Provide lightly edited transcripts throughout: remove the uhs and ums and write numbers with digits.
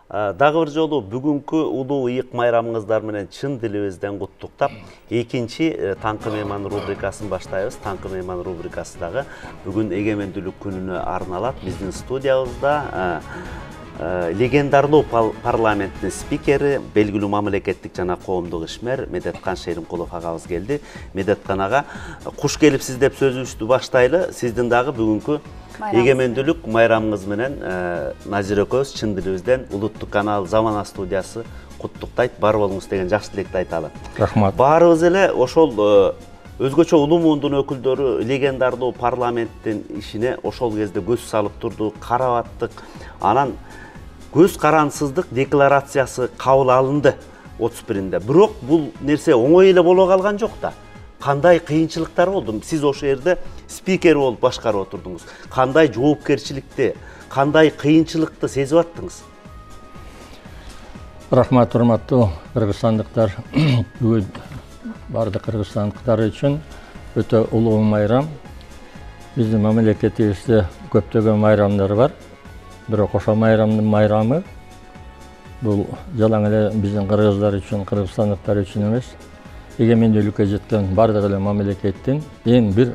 Дагы бир жолу бүгүнкү улуу ыйык майрамыңыздар менен чын дилибизден куттуктап, экинчи таңкы мейман рубрикасын баштайбыз. Таңкы мейман рубрикасы дагы бүгүн эгемендүүлүк күнүнө арналат. Биздин студиябызда легендарлуу парламенттин спикери, белгилүү мамлекеттик жана коомдук ишмер Медеткан Шеримкулов агабыз келди. Медеткан ага, куш келипсиз деп сөзүбүздү баштайлы. Сиздин дагы бүгүнкү эгемендүүлүк майрамыңыз менен Назир экөөбүз чын дилибизден улуттук канал Замана студиясы куттуктайт. Бар болуңуз деген жакшы тилекти айталы. Рахмат. Баарыбыз эле ошол өзгөчө улуу муундун өкүлдөрү легендарлуу парламенттин ишине ошол кезде көз салып турду, карап аттык. Анан көз карансыздык декларациясы кабыл алынды 31-нде. Бирок бул нерсе оңой эле боло калган жок да. Кандай кыйынчылыктар болду? Сиз ошол жерде спикер болуп башкарып отурдуңуз. Кандай жоопкерчиликти, кандай кыйынчылыкты сезип аттыңыз? Рахмат, урматтуу кыргызстандыктар. Бүгүн бардык кыргызстандыктар үчүн өтө улуу майрам. Биздин мамлекетибизде көптөгөн майрамдар бар. Бирок ошол майрамдын майрамы бул жалаң эле биздин кыргыздар үчүн, кыргызстандыктар үчүн эмес, эгемендүүлүккө жеткен бардык эле мамлекеттин эң бир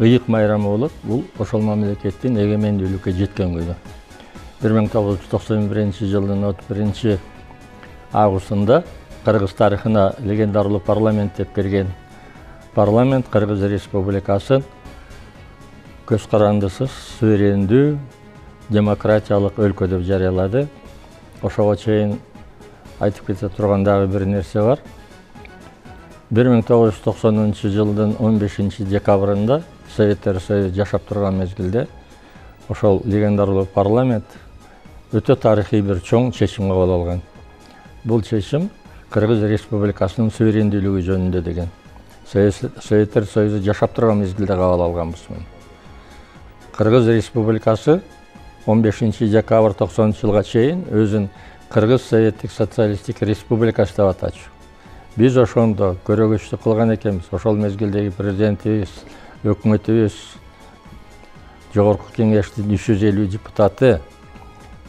ыйык майрамы болот. Бул ошол мамлекеттин эгемендүүлүккө жеткен күнү. 1991 жылдын 31 августунда Кыргыз тарыхына легендарлуу парламент деп кирген парламент Кыргыз Республикасын көз карандысыз, суверендүү, демократиялык өлкө деп жарыялады. Ошого чейин айтып кете турган дагы бир нерсе бар. 1990 жылдын 15 декабрында Советтер Союзу жашап турган мезгилде ошол легендарлуу парламент өтө тарыхый бир чоң чечим кабыл алган. Бул чечим Кыргыз Республикасынын суверендүүлүгү жөнүндө деген. Советтер Союзу жашап турган мезгилде кабыл алганбыз муну. Кыргыз Республикасы 15 декабрь 90 жылга чейин өзүн Кыргыз Советтик Социалисттик Республикасы деп атачу. Биз ошондо көрөгөчтүк кылган экенбиз. Ошол мезгилдеги президентибиз, өкмөтүбүз, жогорку кеңештин 350 депутаты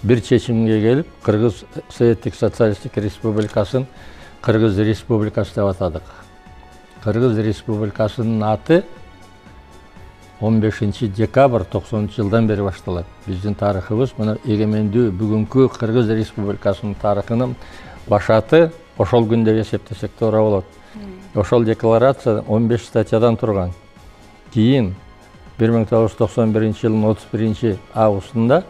бир чечимге келип, Кыргыз Советтик Социалисттик Республикасын Кыргыз Республикасы деп атадык. Кыргыз Республикасынын аты 15 декабрь 90 жылдан бери башталат. Биздин тарыхыбыз мына эгемендүү бүгүнкү Кыргыз Республикасынын тарыхынын башаты ошол күн деп эсептесек туура болот. Ошол декларация 15 статьядан турган. Кийин 1991 жылдын 31 августунда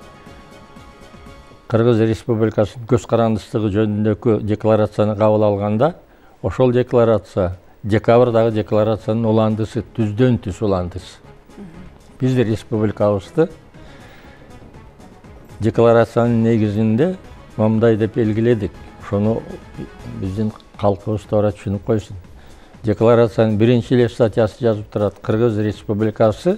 Кыргыз Республикасынын көз карандысыздыгы жөнүндөгү декларацияны кабыл алганда, ошол декларация декабрдагы декларациянын уландысы, түздөн түз уландысы. Биз республикабызды декларациянын негизинде мындай деп белгиледик. Ошону биздин калкыбыз туура түшүнүп койсун. Декларациянын биринчи эле статьясы жазып турат: Кыргыз Республикасы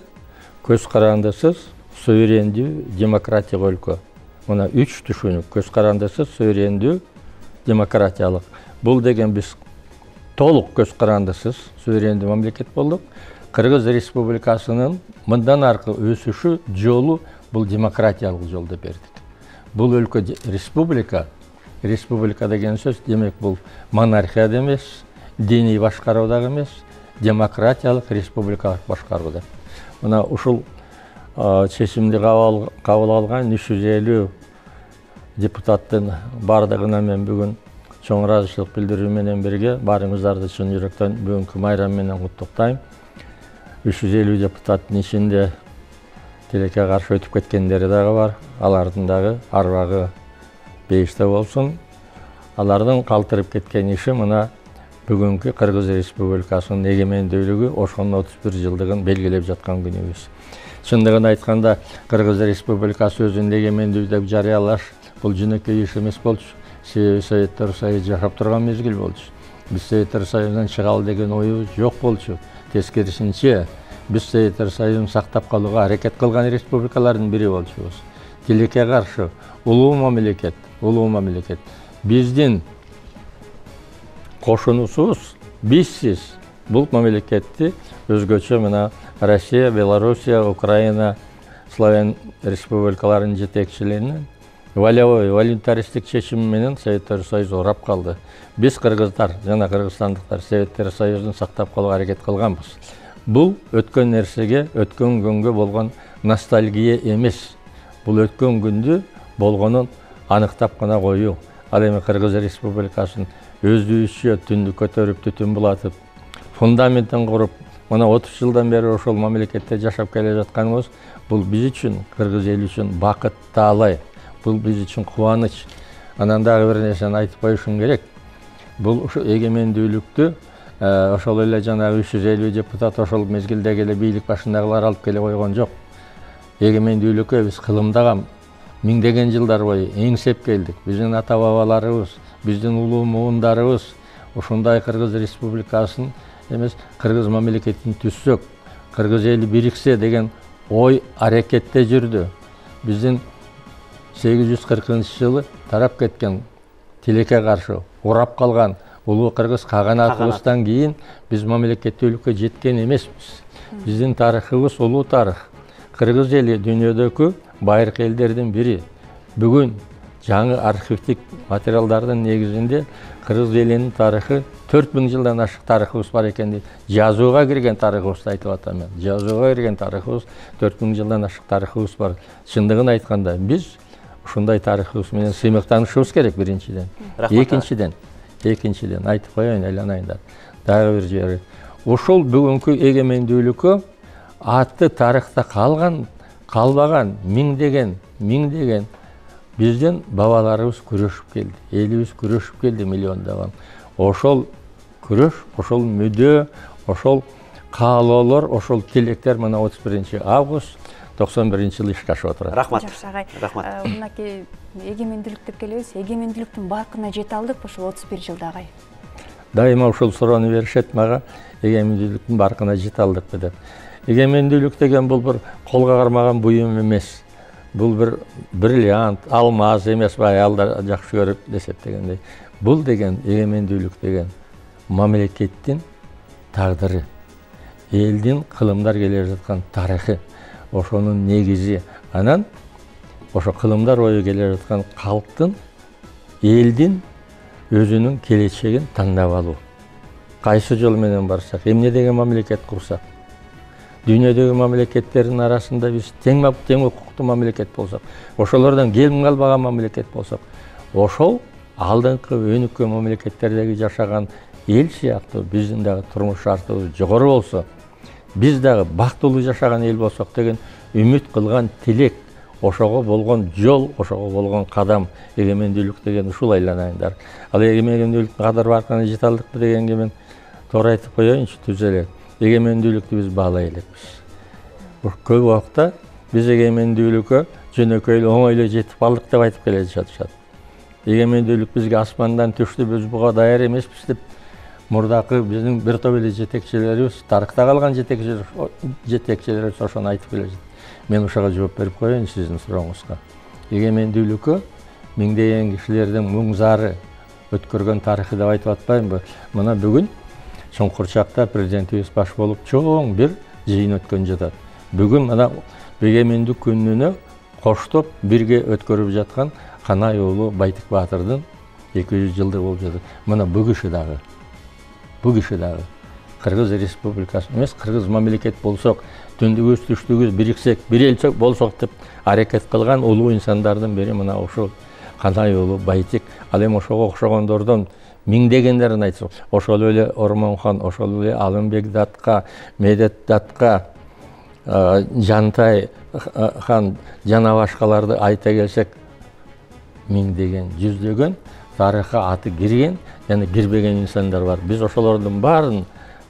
көз карандысыз, суверендүү, демократиялык өлкө. Мына 3 түшүнүк: көз карандысыз, суверендүү, демократиялык. Бул деген биз толук көз карандысыз, суверендүү мамлекет болдук. Кыргыз Республикасынын мындан аркы өсүшү жолу бул демократиялык жол деп бердик. Бул өлкө республика. Республика деген сөз демек бул монархия да эмес, диний башкаруу дагы эмес, демократиялык республикалык башкаруу деп. Мына ушул чечимди кабыл алган 350 депутаттын бардыгына мен бүгүн чоң ыраазычылык билдирүү менен бирге баарыңыздарды чын жүрөктөн бүгүнкү майрам менен куттуктайм. 350 депутаттын ичинде тилекке каршы өтүп кеткендери дагы бар. Алардын дагы арбагы бейиште болсун. Алардын калтырып кеткен иши мына бүгүнкү Кыргыз Республикасынын эгемендүүлүгү ошонун 31 жылдыгын белгилеп жаткан күнүбүз. Чындыгын айтканда, Кыргыз Республикасы өзүн эгемендүү деп жарыялаш бул жөнөкөй иш эмес болчу. Себеби Советтер Союзу жашап турган мезгил болчу. Биз Советтер Союзунан чыгалы деген оюбуз жок болчу. Тескерисинче, биз Советтер Союзун сактап калууга аракет кылган республикалардын бири болчубуз. Тилекке каршы улуу мамлекет. Биздин кошунусубуз, бизсиз бул мамлекетти өзгөчө мына Россия, Белоруссия, Украина, Словен республикаларынын жетекчилеринин волевой волюнтаристик чечими менен Советтер Союзу урап калды. Биз кыргыздар жана кыргызстандыктар Советтер Союзун сактап калууга аракет кылганбыз. Бул өткөн нерсеге, өткөн күнгө болгон ностальгия эмес. Бул өткөн күндү болгонун аныктап гана коюу. Ал эми Кыргыз Республикасын өзүбүзчө түндү көтөрүп, түтүн булатып, фундаментин куруп, мына 30 жылдан бери ошол мамлекетте жашап келе жатканыбыз, бул биз үчүн, кыргыз эли үчүн бакыт таалай. Бул биз үчүн кубаныч. Анан дагы бир нерсени айтып коюшум керек. Бул ушу эгемендүүлүктү ошол эле жанагы 350 депутат ошол мезгилдеги эле бийлик башындагылар алып келе койгон жок. Эгемендүүлүккө биз кылымдаган миңдеген жылдар бою эңсеп келдик. Биздин ата бабаларыбыз, биздин улуу муундарыбыз ушундай Кыргыз Республикасын эмес, кыргыз мамлекетин түзсөк, кыргыз эли бириксе деген ой аракетте жүрдү. Биздин 840-жылы тарап кеткен тилекке каршы урап калган улуу кыргыз каганатыбыздан кийин биз мамлекеттүүлүккө жеткен эмеспиз. Биздин тарыхыбыз улуу тарых. Кыргыз эли дүйнөдөгү байыркы элдердин бири. Бүгүн жаңы архивдик материалдардын негизинде кыргыз элинин тарыхы 4000 жылдан ашык тарыхыбыз бар экенди жазууга кирген тарыхыбызды айтып атам мен. Жазууга кирген тарыхыбыз 4000 жылдан ашык тарыхыбыз бар. Чындыгын айтканда биз ушундай тарыхыбыз менен сыймыктанышыбыз керек биринчиден. Экинчиден айтып коеюн айланайындар. Дагы бир жери. Ошол бүгүнкү эгемендүүлүккө атты тарыхта калбаган миңдеген биздин бабаларыбыз күрөшүп келди. Элибиз күрөшүп келди миллиондогон. Ошол күрөш, ошол мүдө, ошол каалоолор, ошол тилектер мына 31 август 91-жылы ишке ашып отурат. Рахмат. Рахмат. Мынакей эгемендүүлүк деп келебиз. Эгемендүүлүктүн баркына жете алдык ошол 31 жылда агай. Дайыма ушул суроону беришет мага, эгемендүүлүктүн баркына жете алдыкпы деп. Эгемендүүлүк деген бул бир колго кармаган буюм эмес. Бул бир бриллиант, алмаз эмес, аялдар жакшы көрүп эсептегендей. Бул деген эгемендүүлүк деген мамлекеттин тагдыры, элдин кылымдар келе жаткан тарыхы, ошонун негизи. Анан ошо кылымдар бою келе жаткан калктын, элдин өзүнүн келечегин тандап алуу. Кайсы жол менен барсак, эмне деген мамлекет курсак, дүйнөдөгү мамлекеттердин арасында биз тең укуктуу мамлекет болсок, ошолордон келим калбаган мамлекет болсок, ошол алдыңкы өнүккөн мамлекеттердеги жашаган эл сыяктуу биздин дагы турмуш шартыбыз жогору болсо, биз дагы бактылуу жашаган эл болсок деген үмүт кылган тилек, ошого болгон жол, ошого болгон кадам, эгемендүүлүк деген ушул айланайындар. Ал эгемендүүлүктүн кадыр баркына жете алдыкпы дегенге мен туура айтып коеюнчу, түз эле. Эгемендүүлүктү биз баалай элекпиз. Көп убакта биз эгемендүүлүккө жөнөкөй оңойлой жетип алдык деп айтып келе жатышат. Эгемендүүлүк бизге асмандан түштү, биз буга даяр эмеспиз деп мурдакы биздин бир топ эле жетекчилерибиз, тарыхта калган жетекчилерибиз ошону айтып келе жатат. Мен ошого жооп берип коеюн сиздин сурооңузга. Эгемендүүлүккө миңдеген кишилердин муң зары өткөргөн тарыхы деп айтып атпаймынбы? Мына бүгүн Чоңкурчакта президентибиз баш болуп чоң бир жыйын өткөн жатат. Бүгүн мына эгемендүүлүк күнүнө коштоп бирге өткөрүп жаткан Канай уулу Байтик Баатырдын 200 жылдыгы болуп жатат. Мына бу киши дагы Кыргыз Республикасы эмес, кыргыз мамлекет болсок, түндүгүбүз түштүгүбүз бириксек, бир эл болсок деп аракет кылган улуу инсандардын бири мына ушул Канай уулу Байтик. Ал эми ошого окшогондордон миңдегендерин айтсак, ошол эле Ормонхон, ошол эле Алымбек Датка, Медет Датка, Жантай хан жана башкаларды айта келсек, миңдеген, жүздөгөн тарыхка аты кирген жана кирбеген инсандар бар. Биз ошолордун баарын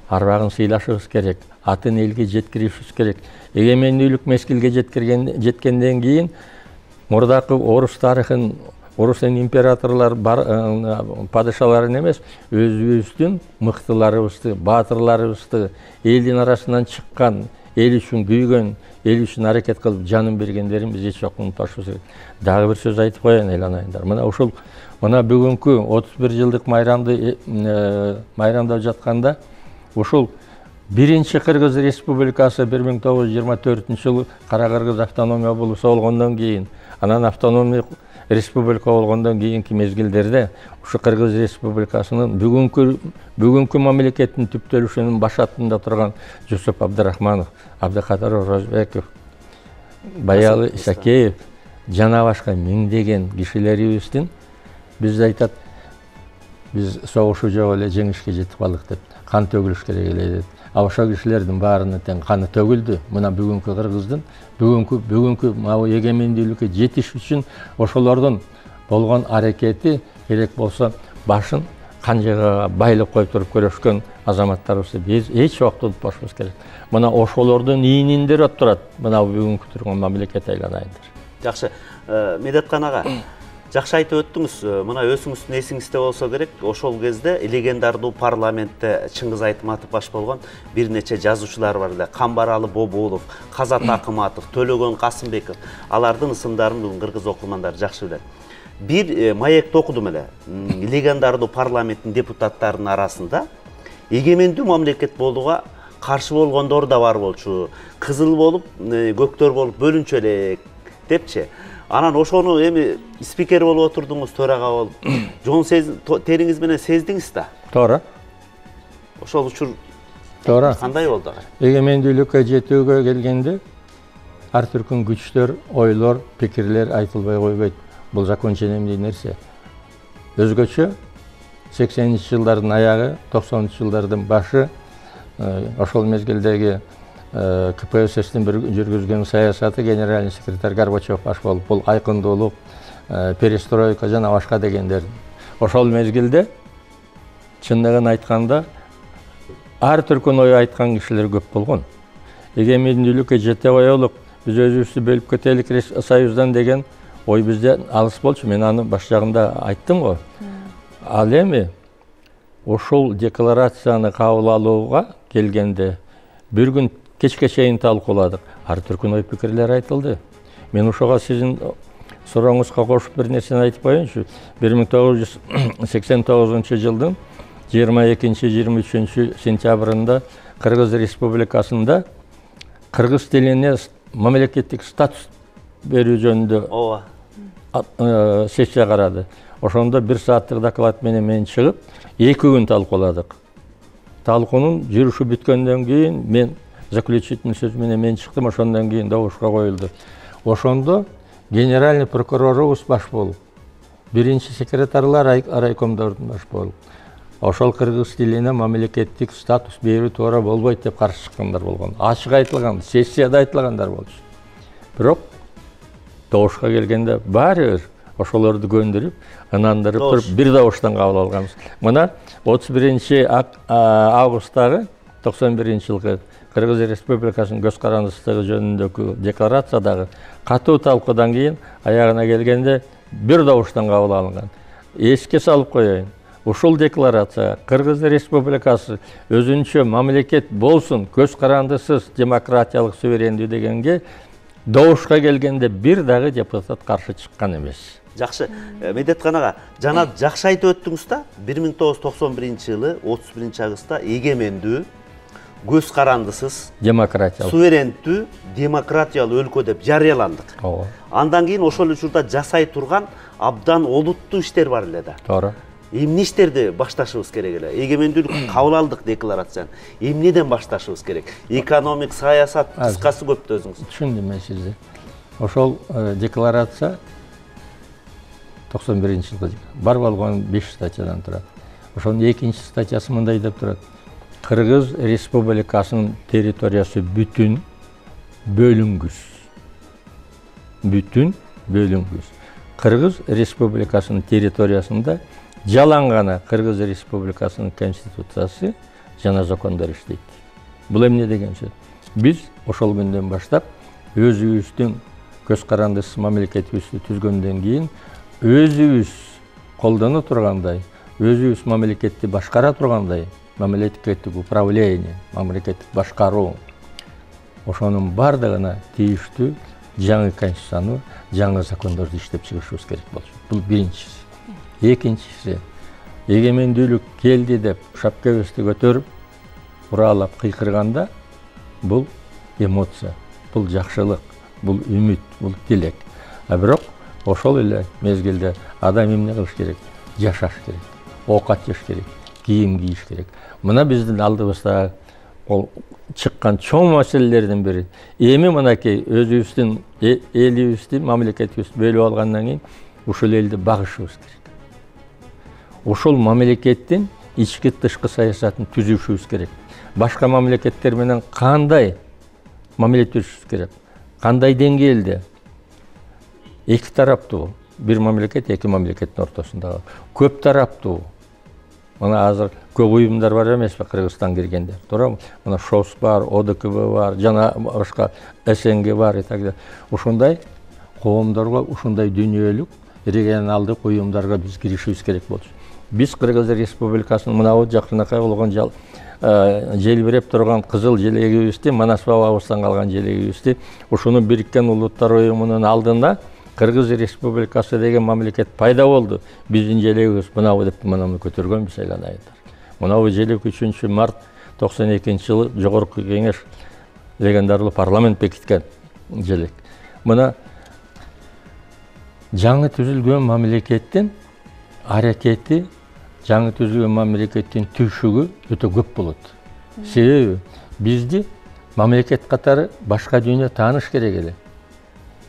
арбагын сыйлашыбыз керек, атын элге жеткиришибиз керек. Эгемендүүлүк мезгилге жеткенден кийин мурдакы орус тарыхын, орустун императорлор падышаларын эмес, өзүбүздүн мыктыларыбызды, баатырларыбызды, элдин арасынан чыккан, эл үчүн күйгөн, эл үчүн аракет кылып жанын бергендерин биз эч жокто унутпашыбыз керек. Дагы бир сөз айтып коеюн айланайындар. Мына бүгүнкү 31 жылдык майрамдап жатканда ушул биринчи Кыргыз Республикасы 1924 жылы Кара Кыргыз автономия болуп болгондон кийин, анан автономия республика болгондон кийинки мезгилдерде ушу Кыргыз Республикасынын бүгүнкү мамлекеттин түптөлүшүнүн башатында турган Жусуп Абдрахманов, Абдыкадыр Орозбеков, Баялы Исакеев жана башка миңдеген кишилерибиздин биз айтат, биз согушу жок эле жеңишке жетип калдык деп, кан төгүлүш керек эле деп. Ошол кишилердин баарына тең каны төгүлдү. Мына бүгүнкү Кыргыздын бүгүнкү мабу эгемендүүлүккө жетиш үчүн ошолордун болгон аракети керек болсо башын канжыга байлап коюп туруп көрөшкөн азаматтарыбызды биз эч убакта унутпашыбыз керек. Мына ошолордун ийниндер отурат, мына бүгүнкү турган мамлекет айланайдыр. Жакшы, Медеткан ага, жакшы айтып өттүңүз. Мына өзүңүздүн эсиңизде болсо керек, ошол кезде легендардуу парламентте Чыңгыз Айтматов баш болгон бир нече жазуучулар бар эле. Камбаралы Бобулов, Казат Акыматов, Төлөгөн Касымбеков. Алардын ысымдарын бүгүн кыргыз окурмандары жакшы билет. Бир маекте окудум эле. Легендардуу парламенттин депутаттарынын арасында эгемендүү мамлекет болууга каршы болгондор да бар болчу. Кызыл болуп, көктөр болуп бөлүнчү элек депчи. Анан ошону эми спикер болуп отурдуңуз, төрага болуп. Жон териңиз менен сездиңиз да? Туура. Ошол учур туура. Кандай болду? Эгемендүүлүккө жетүүгө келгенде ар түркүн күчтөр, ойлор, пикирлер айтылбай койбойт. Бул закончен эмне нерсе. Өзгөчө 80-жылдардын аягы, 90-жылдардын башы ошол мезгилдеги КПССтин бир жүргүзгөн саясаты генеральный секретарь Горбачев баш болуп, бул айкындуулук, перестройка жана башка дегендер. Ошол мезгилде чындыгын айтканда ар түркүн ой айткан кишилер көп болгон. Эгемендүүлүккө жете коелук, биз өзүбүздү бөлүп кетелик Союздан деген ой бизде алыс болчу. Мен аны баш жагында айттым го. Ал эми ошол декларацияны кабыл алууга келгенде бир күн кечке чейин талкууладык. Ар түркүн ой пикирлер айтылды. Мен ошого сиздин сурооңузга кошуп бир нерсени айтып коеюнчу. 1989 жылдын 22-23 сентябрында Кыргыз Республикасында кыргыз тилине мамлекеттик статус берүү жөнүндө сессия карады. Ошондо 1 сааттык доклад менен мен чыгып, 2 күн талкууладык. Талкуунун жүрүшү бүткөндөн кийин мен заключительный сөз менен мен чыктым, ошондон кийин добушка коюлду. Ошондо генеральный прокурорубуз баш болуп, биринчи секретарлар райкомдордун баш болуп, ошол кыргыз тилине мамлекеттик статус берүү туура болбойт деп каршы чыккандар болгон. Ачык айтылган, сессияда айтылгандар болчу. Бирок добушка келгенде баары ошолорду көндүрүп, ынандырып туруп бир добуштан кабыл алганбыз. Мына 31 августтагы 91 жылкы Кыргыз Республикасынын көз карандысыздыгы жөнүндөгү декларациядагы катуу талкуудан кийин аягына келгенде бир добуштан кабыл алынган. Эске салып коеюн. Ушул декларация Кыргыз Республикасы өзүнчө мамлекет болсун, көз карандысыз, демократиялык, суверендүү дегенге добушка келгенде бир дагы депутат каршы чыккан эмес. Жакшы, Медеткан ага, жана жакшы айтып өттүңүз да, 1991 жылы 31 августта эгемендүү, көз карандысыз, демократиялык, суверендүү, демократиялуу өлкө деп жарыяландык. Андан кийин ошол учурда жасай турган абдан олуттуу иштер бар эле да. Туура. Эмне иштерди башташыбыз керек эле? Эгемендүүлүк кабыл алдык декларацияны. Эмнеден башташыбыз керек? Экономик, саясат, кыскасы көптү өзүңүз. Түшүндүм мен сизди. Ошол декларация 91 жылда бар болгон 5 статьядан турат. Ошонун экинчи статьясы мындай деп турат. Кыргыз Республикасынын территориясы бүтүн, бөлүнгүс. Бүтүн, бөлүнгүс. Кыргыз Республикасынын территориясында жалаң гана Кыргыз Республикасынын конституциясы жана закондор иштейт. Бул эмне деген сөз? Биз ошол күндөн баштап өзүбүздүн көз карандысыз мамлекетибизди түзгөндөн кийин өзүбүз колдоно тургандай, өзүбүз мамлекетти башкара тургандай, мамлекеттик управление, мамлекеттик башкаруу, ошонун бардыгына тийиштүү жаңы конституцияны, жаңы закондорду иштеп чыгышыбыз керек болчу. Бул биринчиси. Экинчиси, эгемендүүлүк келди деп шапкабызды көтөрүп, уралап кыйкырганда бул эмоция, бул жакшылык, бул үмүт, бул тилек. А бирок ошол эле мезгилде адам эмне кылыш керек? Жашаш керек, оокат жеш керек, кийим кийиш керек. Мына биздин алдыбызда чыккан чоң маселелердин бири. Эми мынакей өзүбүздүн элибизди, мамлекетибизди бөлүп алгандан кийин ушул элди багышыбыз керек. Ошол мамлекеттин ички тышкы саясатын түзүшүбүз керек. Башка мамлекеттер менен кандай мамиле түзүшүбүз керек? Кандай деңгээлде? Эки тараптуу, бир мамлекет, эки мамлекеттин ортосундагы көп тараптуу. Мына азыр көп уюмдар бар эмеспи Кыргызстан киргенде. Туурабы? Мына ШОС бар, ОДКБ бар, жана башка СНГ бар и так далее. Ушундай коомдорго, ушундай дүйнөлүк регионалдык уюмдарга биз киришибиз керек болчу. Биз Кыргыз Республикасынын мына жакынакай болгон желбиреп турган кызыл желегибизди, Манас бабабыздан калган желегибизди ушуну Бириккен Улуттар Уюмунун алдында Кыргыз Республикасы деген мамлекет пайда болду. Биздин желегибиз мынабы деп мынаны көтөргөнбүз айланайдар. Мынабы желек 3 март 92-жылы Жогорку Кеңеш легендарлуу парламент бекиткен желек. Мына жаңы түзүлгөн мамлекеттин аракети, жаңы түзүлгөн мамлекеттин түйшүгү өтө көп болот. Себеби бизди мамлекет катары башка дүйнө тааныш керек эле.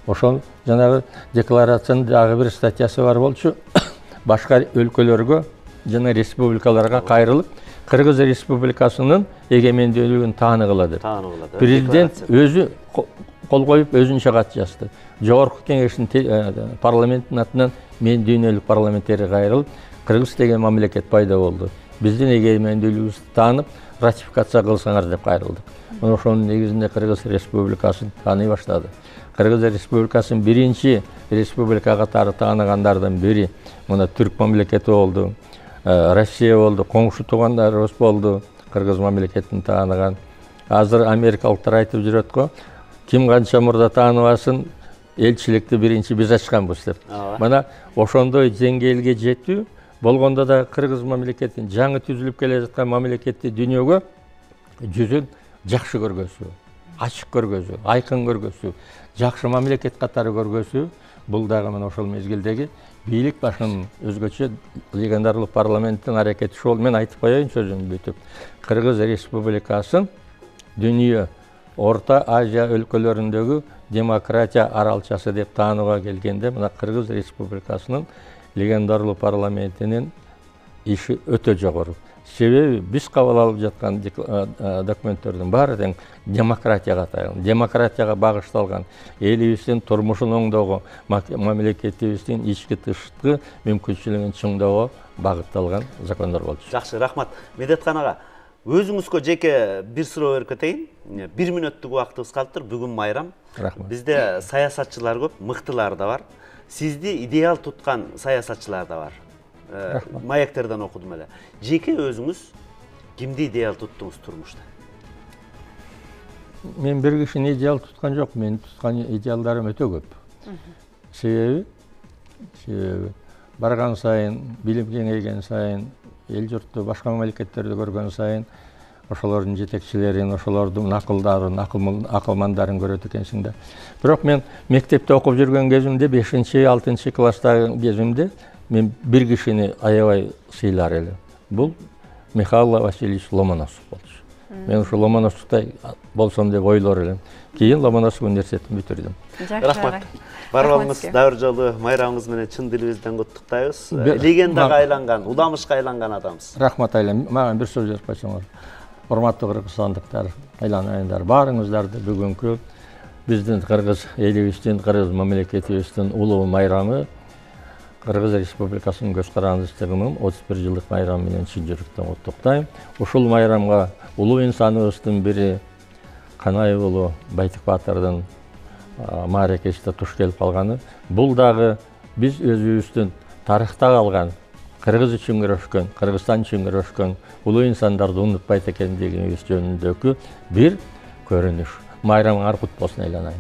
Ошол жанагы декларациянын дагы бир статьясы бар болчу. Башка өлкөлөргө жана республикаларга кайрылып, Кыргыз Республикасынын эгемендүүлүгүн тааныгыла деп. Президент өзү кол коюп өзүнчө кат жазды. Жогорку Кеңештин парламенттин атынан мен дүйнөлүк парламенттерге кайрылып, Кыргыз деген мамлекет пайда болду. Биздин эгемендүүлүгүбүздү таанып, ратификация кылсаңар деп кайрылдык. Мына ошонун негизинде Кыргыз Республикасын тааный баштады. Кыргыз Республикасын биринчи республика катары тааныгандардын бири мына Түрк мамлекети болду, Россия болду, коңшу туугандарыбыз болду, Кыргыз мамлекетин тааныган. Азыр америкалыктар айтып жүрөт го, ким канча мурда тааныбасын, элчиликти биринчи биз ачканбыз деп. Мына ошондой деңгээлге жетүү болгондо да Кыргыз мамлекетин жаңы түзүлүп келе жаткан мамлекетти дүйнөгө жүзүн жакшы көргөзүү, ачык көргөзүү, айкын көргөзүү, жакшы мамлекет катары көргөзүү, бул дагы мына ошол мезгилдеги бийлик башынын өзгөчө легендарлуу парламенттин аракети ошол. Мен айтып коеюн сөзүмдү бүтүп. Кыргыз Республикасын дүйнө Орта Азия өлкөлөрүндөгү демократия аралчасы деп таанууга келгенде, мына Кыргыз Республикасынын легендарлуу парламентинин иши өтө жогору. Себеби биз кабыл алып жаткан документтердин баары тең демократияга таянып, демократияга багышталган, элибиздин турмушун оңдоого, мамлекетибиздин ички тышкы мүмкүнчүлүгүн чыңдоого багытталган закондор болчу. Жакшы, рахмат. Медеткан ага, өзүңүзгө жеке бир суроо берип кетейин. 1 мүнөттүк убактыбыз калыптыр. Бүгүн майрам. Бизде саясатчылар көп, мыктылар да бар. Сизди идеал туткан саясатчылар да бар. Маектерден окудум эле. Жеке өзүңүз кимди идеал туттуңуз турмушта? Мен бир кишини идеал туткан жок, мен туткан идеалдарым өтө көп. Себеби барган сайын, билим кеңейген сайын, эл журтту, башка мамлекеттерди көргөн сайын, ошолордун жетекчилерин, ошолордун акылдарын, акылмандарын көрөт экенсиң да. Бирок мен мектепте окуп жүргөн кезимде, 5-6 класстагы кезимде мен бир кишини аябай сыйлар элем. Бул Михаил Васильевич Ломоносов болчу. Мен ушу Ломоносовтай болсом деп ойлор элем. Кийин Ломоносов университетин бүтүрдүм. Рахмат. Барбаңыз дәвр жолу майрамыңыз менен чын дилибизден куттуктайбыз. Легендага айланган, удамышка айланган адамсыз. Рахмат айлам. Мага бир сөз жазып койсоңуз. Урматтуу кыргызстандыктар, айланайындар, баарыңыздарды бүгүнкү биздин Кыргыз элибиздин, Кыргыз мамлекетибиздин улуу майрамы, Кыргыз Республикасынын көз карандысындын 31 жылдык майрамы менен чын жүрөктөн куттуктайм. Ушул майрамга улуу инсаныбыздын бири Канаев уулу Байтык Баатырдын мааракесинде туш келип калганы, бул дагы биз өзүбүздүн тарыхта калган, Кыргыз үчүн күрөшкөн, Кыргызстан үчүн күрөшкөн улуу инсандарды унутпайт экендигибиз жөнүндөгү бир көрүнүш. Майрамыңар кут болсун айланайын.